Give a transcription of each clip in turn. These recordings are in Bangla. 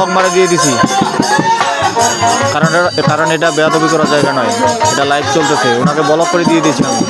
ব্লক মারে দিয়ে দিছি, কারণ এটা বেয়াদবি করার জায়গা নয়, এটা লাইভ চলতেছে, ওনাকে ব্লক করে দিয়ে দিয়েছি আমি।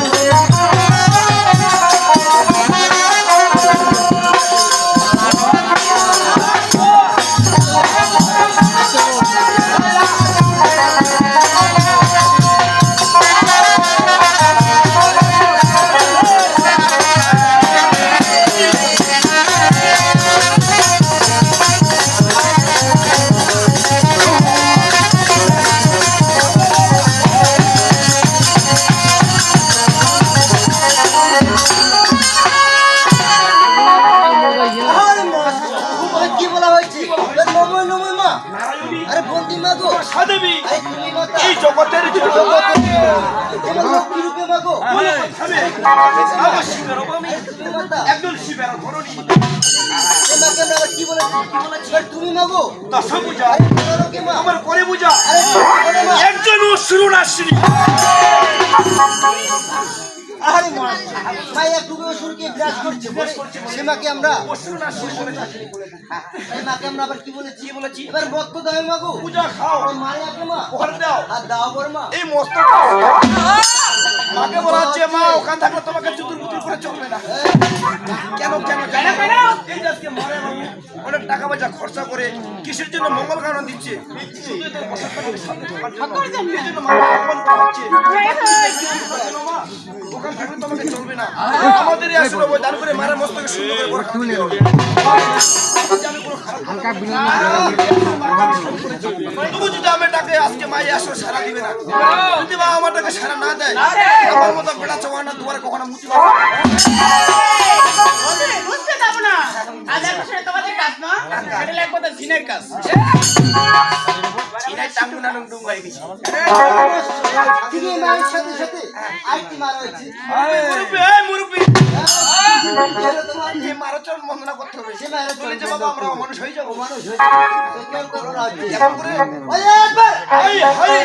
তুমি মাগো দশা পূজা আমার করে পূজা একজন অসুর আসেনি। আরে মায়া তুমি অসুরকে বিরাজ করছে সীমাকে আমরা অসুর আসেনি বলে থাকি। সীমাকে আমরা আবার কি বলেছি এবার মত দাও মাগো পূজা খাও মায়াকে মা ওখান দাও আর দাও বড় মা এই মস্ত মাকে বলা হচ্ছে মা ওখান থাকলে তোমাকে চতুর্ভুজ করে চলবে না। কেন কেন কেন এই যে আজকে মরে বাবু অনেক টাকা পয়সা খরচা করে কিসের জন্য মঙ্গল কারণ দিচ্ছে, শুধু এদের বসতবাড়ির সামনে থাকার জন্য। এই জন্য মা অপমান করাচ্ছে। মা ওখান থাকলে তোমাকে চলবে না, আমাদেরই আসলে ওই দান করে মারা মস্তকে সুন্দর করে বড় খাওয়া দিল। তবু যদি আমি ডাকে আজকে মাই আসো সারা দিবে না, যদি মা আমার ডাকে সারা না দেয় আমার মতো বেড়া চোয়া না দুয়ারে কখনো মুতি পাবো বুঝতে পারবো না। আজ একটা সেটা তোমাদের কাজ না, এটা লাগবে তো জিনের কাজ। চিনাই টাঙ্গু না ডুম গাই গেছি তুমি মায়ের সাথে সাথে আইটি মারা হয়েছে মুরব্বি এই মুরব্বি তোমার এই মারাচরণ বন্দনা করতে হবে। সে মায়ের বলে যে বাবা আমরা মানুষ হয়ে যাবো। মানুষ হয়েছে কেউ করো না কেমন করে ওই একবার হাই হাই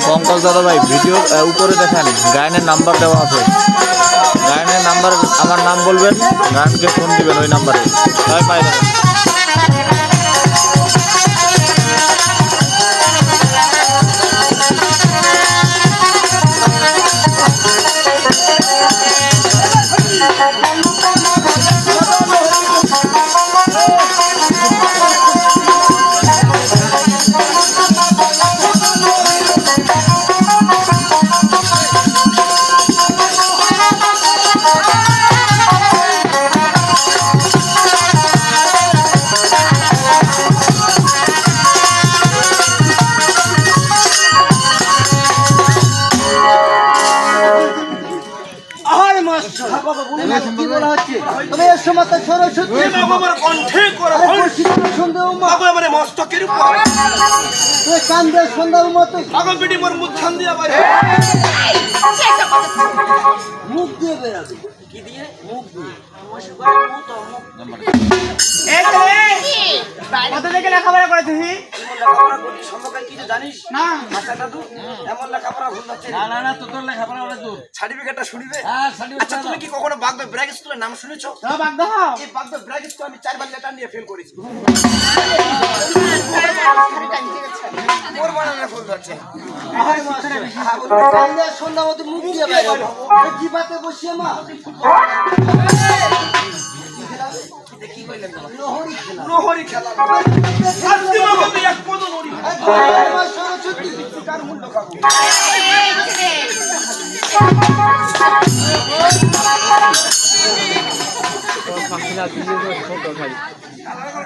পঙ্কজ দাদা ভাই ভিডিওর উপরে দেখেন গায়নের নাম্বার দেওয়া আছে, গায়নের নাম্বার আমার নাম বলবেন, গায়নকে ফোন দিবেন ওই নাম্বারে, তাই পাই যাবেন। কি বলা হচ্ছে তুমি এর সময় সরস্বতী বাবার কণ্ঠে করে সন্দেহ মা বাবা আমার মস্তকের উপর তুই কান্দে সন্দেহ মতো আগল পিটি মোর মুখ খান দিয়া বাইরে মুখ দিয়ে বেরাবে কি দিয়ে মুখ দিয়ে কত থেকে লেখাপড়া করে তুমি? লেখাপড়া করছি সম্পর্কে কি জানিস না মাথা দাদু এমন লেখাপড়া ভুল হচ্ছে না না না তোর লেখাপড়া বলে দূর। সার্টিফিকেটটা শুনিবে। হ্যাঁ সার্টিফিকেট। আচ্ছা তুমি কি কখনো বাগদা ব্র্যাক স্কুলের নাম শুনেছো? দাও বাগ দাও। এই বাগদা ব্র্যাক স্কুল আমি 4 বার লেটার নিয়ে ফেল করেছি। ওর বানানো ভুল হচ্ছে। কান্দে সন্ধ্যা মতো মুখ দিয়ে বেরাবে কি বাতে বসিয়ে মা কি কইলেন না লোহরি খেলা লোহরি খেলা আজকে বাবা তুই এক পদ নড়ি মা সরস্বতী কার মুন্ড খাবো ফাঁসিলা দিয়ে ছোট ভাই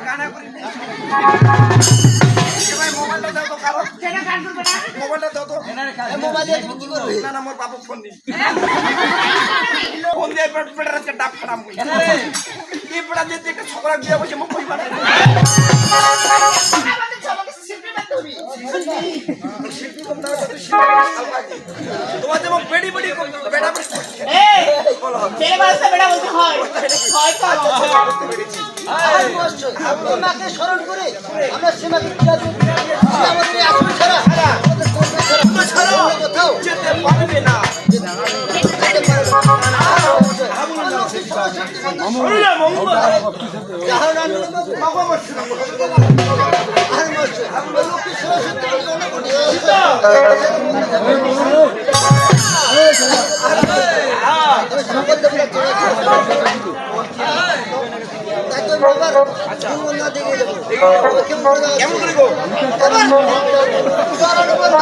কানা করে ভাই মোবাইলটা দাও তো কারো কেন কান করবে না মোবাইলটা দাও তো এই মোবাইল দিয়ে তুমি কি করবে? না না মোর বাবা ফোন দি ফোন দিয়ে পেটার আজকে ডাব খারাপ হই এই পেটা দিয়ে একটা ছকরা দিয়ে বসে মুখ কই বানাই আমাদের সবাইকে শিল্পী বানাতে হবে শিল্পী কম না তো শিল্পী তোমার যেমন বেডি বেডি বেটা এই ছেলে মানুষটা বেটা বলতে হয় হয়তো আর মহাশয়, আপনার মাকে স্মরণ করে আমরা সীমাকে পূজা দিই। সে আমাদের এই আসন ছাড়া, আমাদের কর্ম ছাড়া অন্য কোথাও যেতে পারবে না যেতে পারবে না। আর মহাশয়, আমার লক্ষ্মী সরস্বতী বন্ধু শুনলে মঙ্গল যাহার নামে নমঃ। বাবা বসে না আর মহাশয়, আমার লক্ষ্মী সরস্বতী বন্ধু অনুকূল। আমি সম্পদ দেবতা চলে যাচ্ছি। তাই তো বাবার দুর্বল না দেখে যাবো। কেমন করে গো এবার চরণ বন্ধ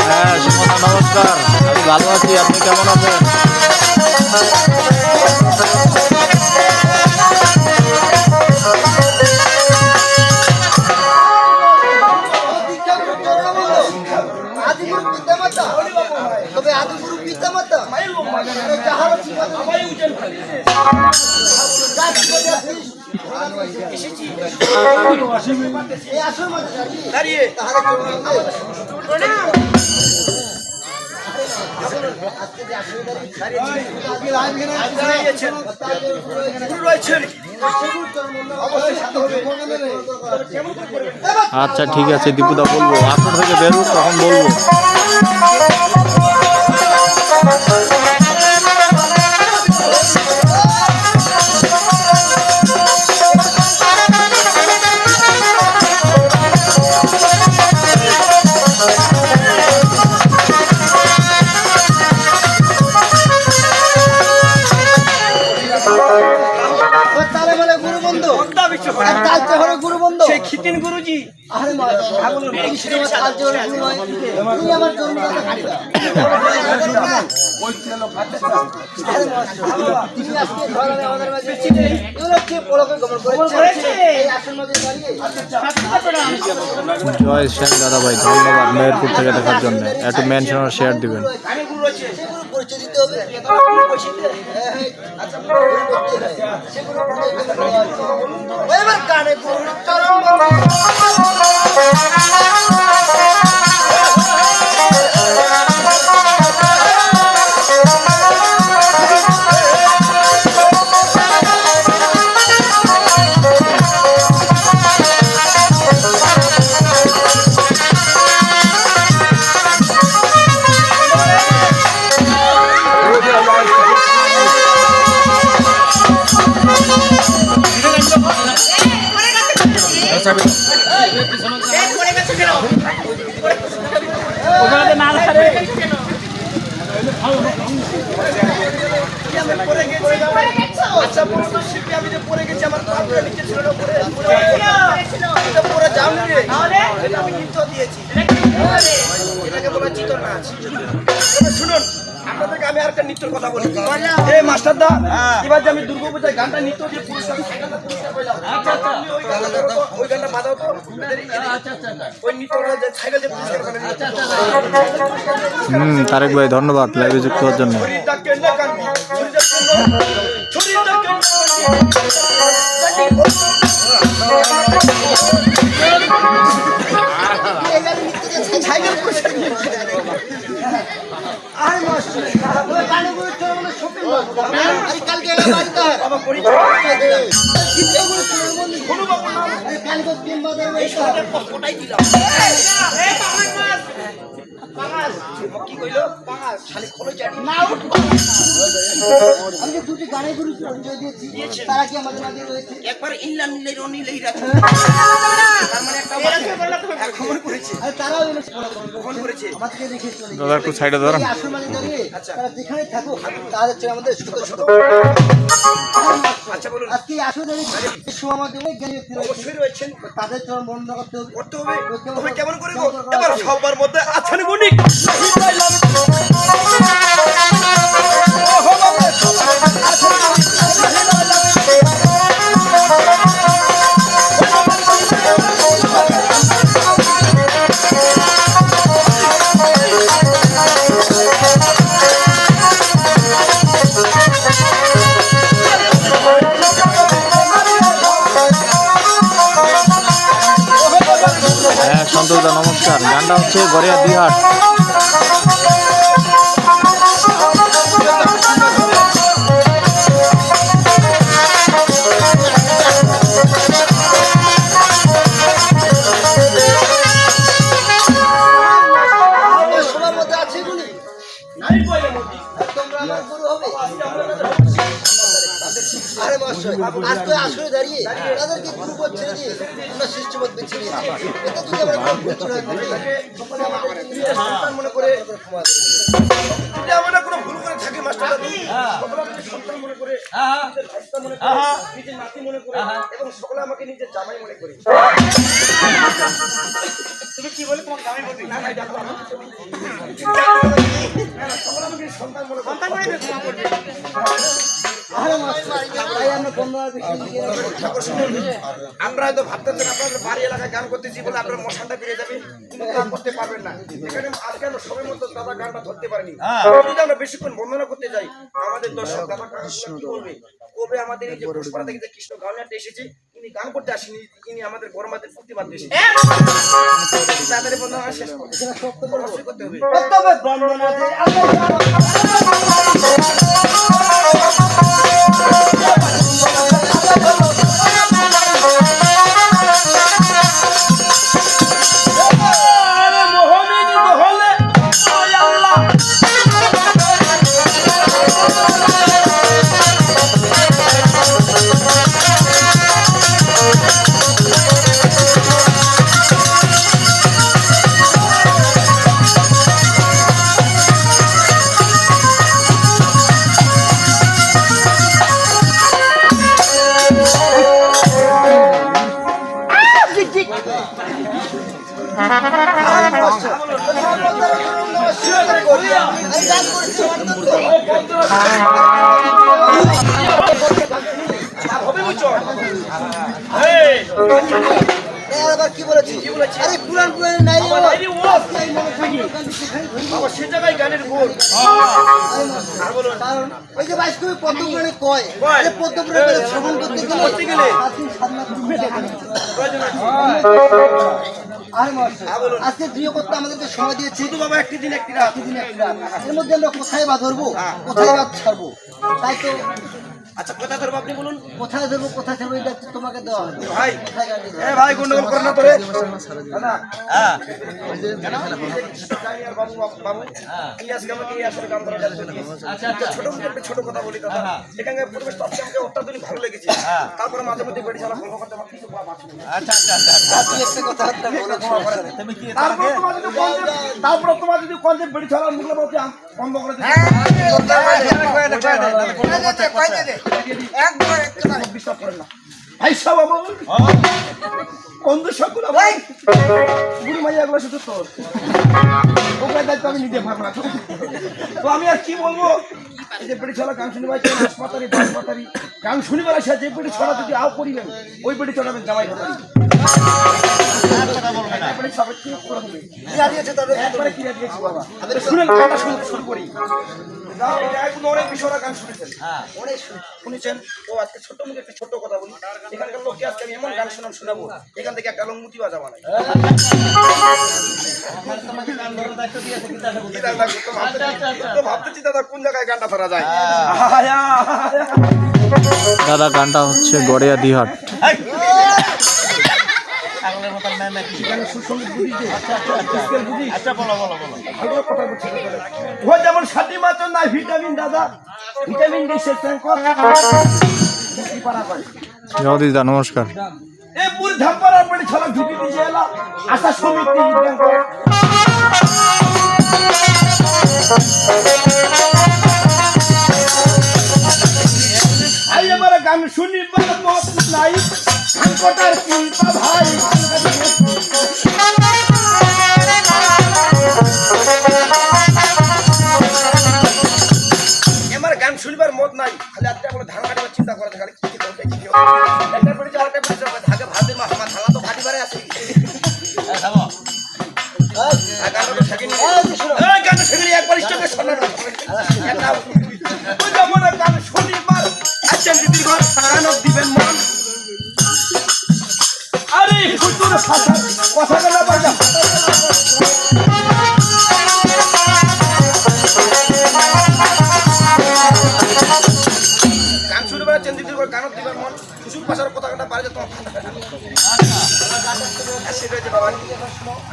হ্যাঁ সুমনা নমস্কার, আমি ভালো আছি, আপনি কেমন আছেন? আদিগুরু পিতামাতা, তবে আদিগুরু পিতামাতা যাহার এই আসল মাঝে দাঁড়িয়ে তাহারা দাঁড়িয়েছেন গুরু রয়েছেন আচ্ছা ঠিক আছে দীপুদা, বলবো আপনার থেকে বেরোক তখন বলবো। তারে বলে গুরু বন্ধু, পদ্মা বিশ্ব আর তালচে হরে গুরু বন্ধু। সেই খিতিন গুরুজি আরে মা, কৃষ্ণ আমার তালচে হরে গুরু হয়। তুমি আমার জন্মদাতা পিতা। আরে মা, তুমি আজকে ধরালে আমাদের মাঝে এগুলো কে পলকে গমন করেছে? এই আসন মাঝে দাঁড়িয়ে জয় শ্যাম দাদা ভাই, ধন্যবাদ মেহেরপুর থেকে দেখার জন্য। একটু মেনশন আর শেয়ার দিবেন। আমি গুরু রয়েছে সেগুলো পরিচয় দিতে হবে। আচ্ছা, সেগুলো এবার গানে গুরু চরণ পড়ে গেছে কেন পরে গেছি আচ্ছা বলো তো শিল্পী আমি যে পরে গেছি আমার পাপটা নিচে ছিল না পরে পরে যাওনি রে এটা আমি নৃত্য দিয়েছি এটাকে বলা চিতর নাচ তবে শুনুন আপনাদেরকে আমি আরেকটা নৃত্যের কথা বলি এই মাস্টার দা এবার যে আমি দুর্গাপূজায় গানটা নৃত্য দিয়ে পুরস্কার পেলাম ওই গানটা বাজাও তো ওই নৃত্যটা যে সাইকেল যে পুরস্কার পেলেন তারেক ভাই ধন্যবাদ লাইভে যুক্ত হওয়ার জন্য। কি কইলো খালি খোলো চাটি না উঠ আমি যে দুটি গানের গুরু পরিচয় দিয়েছি তারা কি আমাদের মাঝে রয়েছে? একবার ইল্লা মিলাই রনিলেই রাখে তার মানে একটা এখন মনে করেছে আর তারাও এনে ফোন করেছে আমাদেরকে দেখে চলে দাদা একটু সাইডে ধরুন। এই আসল মাঝে দাঁড়িয়ে তারা যেখানে থাকুক তাদের চেয়ে আমাদের ছোট ছোট আচ্ছা বলুন আজকে এই আসল দাঁড়িয়ে সময় আমাদের অনেক জ্ঞানী ব্যক্তি রয়েছে অবশ্যই রয়েছেন তাদের চরণ বর্ণনা করতে হবে করতে হবে তবে কেমন করে গো এবার সবার মধ্যে আছেন বণিক হ্যাঁ সন্তোষদা নমস্কার। গানটা হচ্ছে গড়িয়া দিহাট। আমরা সবার মধ্যে আছি বলি নাই বলে মতি তোমরা আমার গুরু হবে আরে মহাশয় আজকে আসলে দাঁড়িয়ে তাদেরকে গুরু পদ ছেড়ে দিয়ে আমরা শিষ্যপদ বেছে নিয়েছি এটা যদি আমরা খুব ভুল করে থাকি সকলে আমাদের সন্তান মনে করে ক্ষমা করে দিন। যদি আমরা কোনো ভুল করে থাকি মাস্টার দাদু সকলে আমাকে সন্তান মনে করে নিজের ভাস্তা মনে করে নিজের নাতি মনে করে এবং সকলে আমাকে নিজের জামাই মনে করে তুমি কি বলে তোমার জামাই বলবি না ভাই দেখো আমার সকলে আমাকে সন্তান মনে করে আরে মহাশয় তাই আমরা বন্ধুরা বেশি দিয়ে ঠাকুর শুনুন আমরা হয়তো ভাবতেছেন আপনাদের বাড়ি এলাকায় গান করতেছি বলে আপনার মশানটা ফিরে যাবে কিন্তু গান করতে পারবেন না এখানে আজকে আমরা সবাই মতো দাদা গানটা ধরতে পারিনি যদি আমরা বেশিক্ষণ বন্দনা করতে যাই আমাদের দর্শক দাদা কি বলবে কবে আমাদের এই যে পুষ্পারা থেকে যে কৃষ্ণ গাওয়াটা এসেছে ইনি গান করতে আসেনি ইনি আমাদের গরমাদের ফুর্তি বাদ এসেছে তাদের বন্দনা শেষ করতে অবশ্যই করতে হবে তবে বন্দনা যে আরে মোহমিনী বহলে ওই আল্লাহ হবে বুঝছো এই আবার কি বলেছি আরে পুরান পুরান নাই বাইরে ওয়াজ বাবা সে জায়গায় গানের গোল আর বলুন কারণ ওই যে বাইশ কবি পদ্মপুরাণে কয় কয়। যে পদ্মপুরাণে শ্রবণ করতে গেলে প্রয়োজন আছে। আর মহাশয় আজকে গৃহ করতে আমাদেরকে সময় দিয়েছে শুধু বাবা একটি দিন একটি রাত দিন একটা এর মধ্যে আমরা কোথায় বা ধরবো কোথায় বা ছাড়বো তাই তো আচ্ছা কথা ধরবো আপনি বলুন কোথায় ধরবো কোথায় ছাড়বো এটা তোমাকে দেওয়া হবে ভাই কোথায় গান দিতে এ হবে? ভাই গন্ডগোল করেন না তোরে দাদা হ্যাঁ কেন বাবু বাবু কি আজকে আমাকে এই আসলে গান ধরা যাচ্ছে না আচ্ছা আচ্ছা ছোট মুখে একটা ছোট কথা বলি দাদা এখানে পরিবেশ তো আমাকে অত্যাধুনিক ভালো লেগেছে তারপরে মাঝে মধ্যে বেড়ি চালা বন্ধ করতে আমার কিছু পাচ্ছি না আপনি একটা কথাবার্তা বলেছো তুমি কি তারপর তোমার যদি কনসেপ্ট বেড়ি চালা মুখে বলতে বন্ধ করে দিই বিশ্বাস করেন না ভাই সব আমার বন্ধু সকল ভাই বুড়ি মাইয়া গুলো শুধু তোর ওকে দায়িত্ব আমি নিতে পারবো না তো আমি আর কি বলবো এই যে পেটি ছড়া গান শুনিবার হাসপাতালি হাসপাতালি গান শুনিবার আসে যে পেটি ছড়া যদি আও করিবেন ওই পেটি ছড়াবেন জামাই ধরে ক্রিয়া দিয়েছে তাদের একবারে ক্রিয়া দিয়েছি বাবা শুনেন গানটা শুরু করি অনেক বিষয়রা গান শুনেছেন অনেক শুনেছেন ও আজকে ছোট্ট মুখে একটা ছোট্ট কথা বলি এখানকার লোককে আজকে আমি এমন গান শোনাবো এখান থেকে একটা লঙ্গুতি বাজাবো না ভাবতেছি দাদা কোন জায়গায় গানটা ধরা যায় দাদা গানটা হচ্ছে গড়িয়া দিহাট। ছাগলের মতো ম্যামেকি এখানে সুসঙ্গীত বুঝিতে আচ্ছা আচ্ছা আচ্ছা স্কেল বুঝি আচ্ছা বলো বলো বলো ভালো কথা বলছি ও যেমন সাথী মাত্র নাই ভিটামিন দাদা ভিটামিন ডি সে ট্যাঙ্ক কি পারা পারে জগদীশ দা নমস্কার। এ পুরি ধাপার পড়ে ছলা ঢুকি দিয়ে এলা আশা সমিতি ট্যাঙ্ক আই আমার গান শুনিবার মত নাই সংকটার চিন্তা ভাই আমার গান শুনবার মত নাই খালি আজকে বলে ধান কাটাবার চিন্তা করে খালি কি করতে কি একটা পড়ে যাওয়াটা পড়ে ধাগে ভাতে মা আমার থালা তো ভাটি বারে আছে থামো আর গানটা ঠেকেনি এই গানটা ঠেকেনি একবার স্টপে শোনা না ওই যেমন গান শুনিবার আছেন দিদির ঘর গানক দিবেন মন আরে হুজুর কথা বলা বাজা গান শুনবার আছেন দিদির ঘর গানক দিবেন মন হুজুর পাশার কথা কাটা পারে তোমার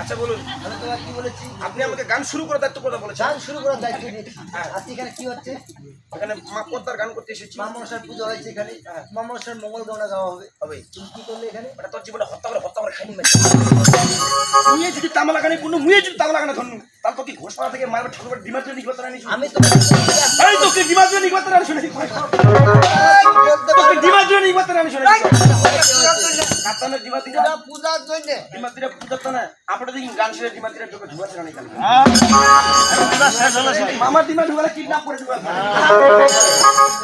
আচ্ছা বলুন আমি তোমার কি বলেছি আপনি আমাকে গান শুরু করার দায়িত্ব কথা বলেছেন গান শুরু করার দায়িত্ব দিয়েছি আজকে এখানে কি হচ্ছে এখানে মা পদ্মার গান করতে এসেছি মা মনসার পুজো হয়েছে এখানে মা মনসার মঙ্গল গাওয়া গাওয়া হবে হবে তুমি কি করলে এখানে এটা তোর জীবনে হত্যা করে খাইনি মুয়ে যদি তামলা গানে কোনো মুয়ে যদি তামলা গানে ধরনু তাহলে তো কি ঘোষপাড়া থেকে মারবে ঠাকুরের ডিমার জন্য নিকট রানি আমি তোমার এই তো কি ডিমার জন্য নিকট রানি শুনেছি তোকে ডিমার জন্য নিকট রানি শুনেছি কাতানের ডিমার দিরা পূজার জন্য ডিমার দিরা পূজা তো না আমরা দেখি গান শুনে ডিমার দিরা তোকে ঢুকাছে রানি কাল শেষ হলো শুনি মামা ডিমার ঢুকালে কিডন্যাপ করে ঢুকাছে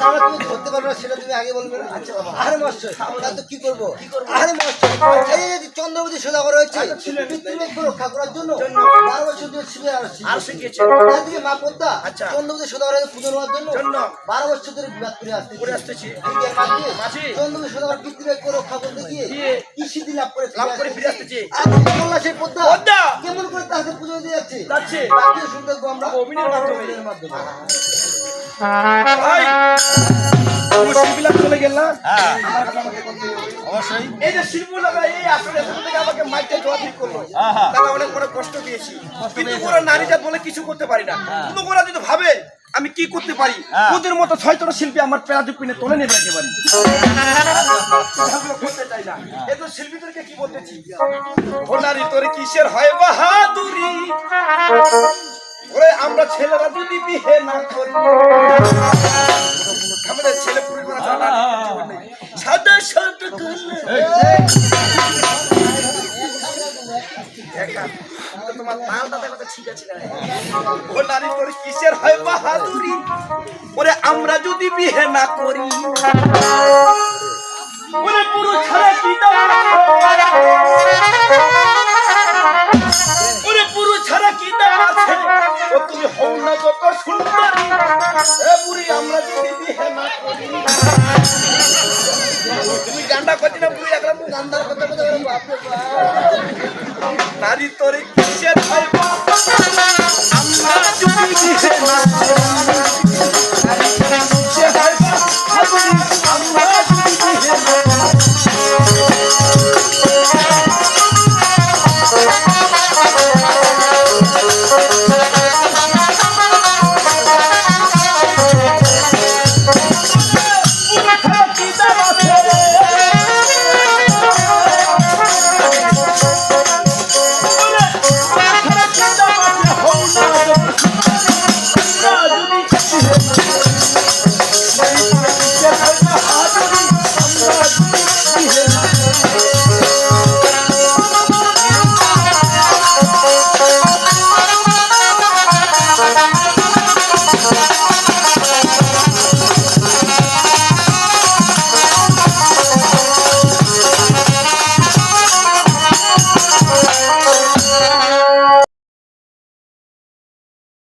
তাহলে তুমি ধরতে পারবে না সেটা তুমি আগে বলবে না আচ্ছা বাবা আরে মাস্টার তাহলে তো কি করবো আরে মাস্টার এই যে চন্দ্রবতী সদাগর হয়েছে পিতৃলোককে রক্ষা করার জন্য 12 বছর ধরে শিবে আর শিখিয়েছে এদিকে মা পদ্মা আচ্ছা। চন্দ্রবতী সদাগরের পুজো নেওয়ার জন্য জন্য 12 বছর ধরে বিবাদ করে আসতেছি মাঝে চন্দ্রবতী সদাগর পিতৃলোককে রক্ষা করতে গিয়ে কি সিদ্ধি লাভ করে ফিরে আসতেছে আর বললা সেই পদ্মা পদ্মা! কেমন করে তাকে পুজো দিয়ে যাচ্ছে যাচ্ছে বাকিও শুনতে পাবো আমরা অভিনয়ের মাধ্যমে। অভিনয়ের মাধ্যমে ভাই তুমি শিল্পীলাভ চলে গেল না হ্যাঁ আমার কথা আমাকে বলতে হবে। অবশ্যই এই যে শিল্পীলাভ এই আসলে এখান থেকে আমাকে মাইকটা দেওয়া ঠিক করলো আহা। তাহলে অনেক বড় কষ্ট দিয়েছি কিন্তু ওরা নারী জাত বলে কিছু করতে পারি না কিন্তু ওরা যদি ভাবে আমি কি করতে পারি হ্যাঁ। ওদের মতো 6টা শিল্পী আমার প্যারাজুক পিনে তোলে নিয়ে যেতে পারি এগুলো করতে চাই না এই তো শিল্পীদেরকে কি বলতেছি ও নারী তোর কিসের হয় বাহাদুরি ওরে আমরা ছেলেরা যদি বিয়ে না করি আমাদের ছেলে পরিবার সাদা সাদা তোমার তাল দাদা কথা ঠিক আছে না ও নারী তোর কিসের হয় বাহাদুরি ওরে আমরা যদি বিয়ে না করি ওরে পুরো ছাড়া কি ওরে পুরো ছাড়া কি আছে ও তুমি হও না যত সুন্দরী এ বুড়ি আমরা যদি বিয়ে না করি তুমি গান্ডা করছি না বুড়ি একলা গান্ডার কথা বলে বাপরে বাপ নারী তোরে কিসের হয় আমরা যদি বিয়ে না করি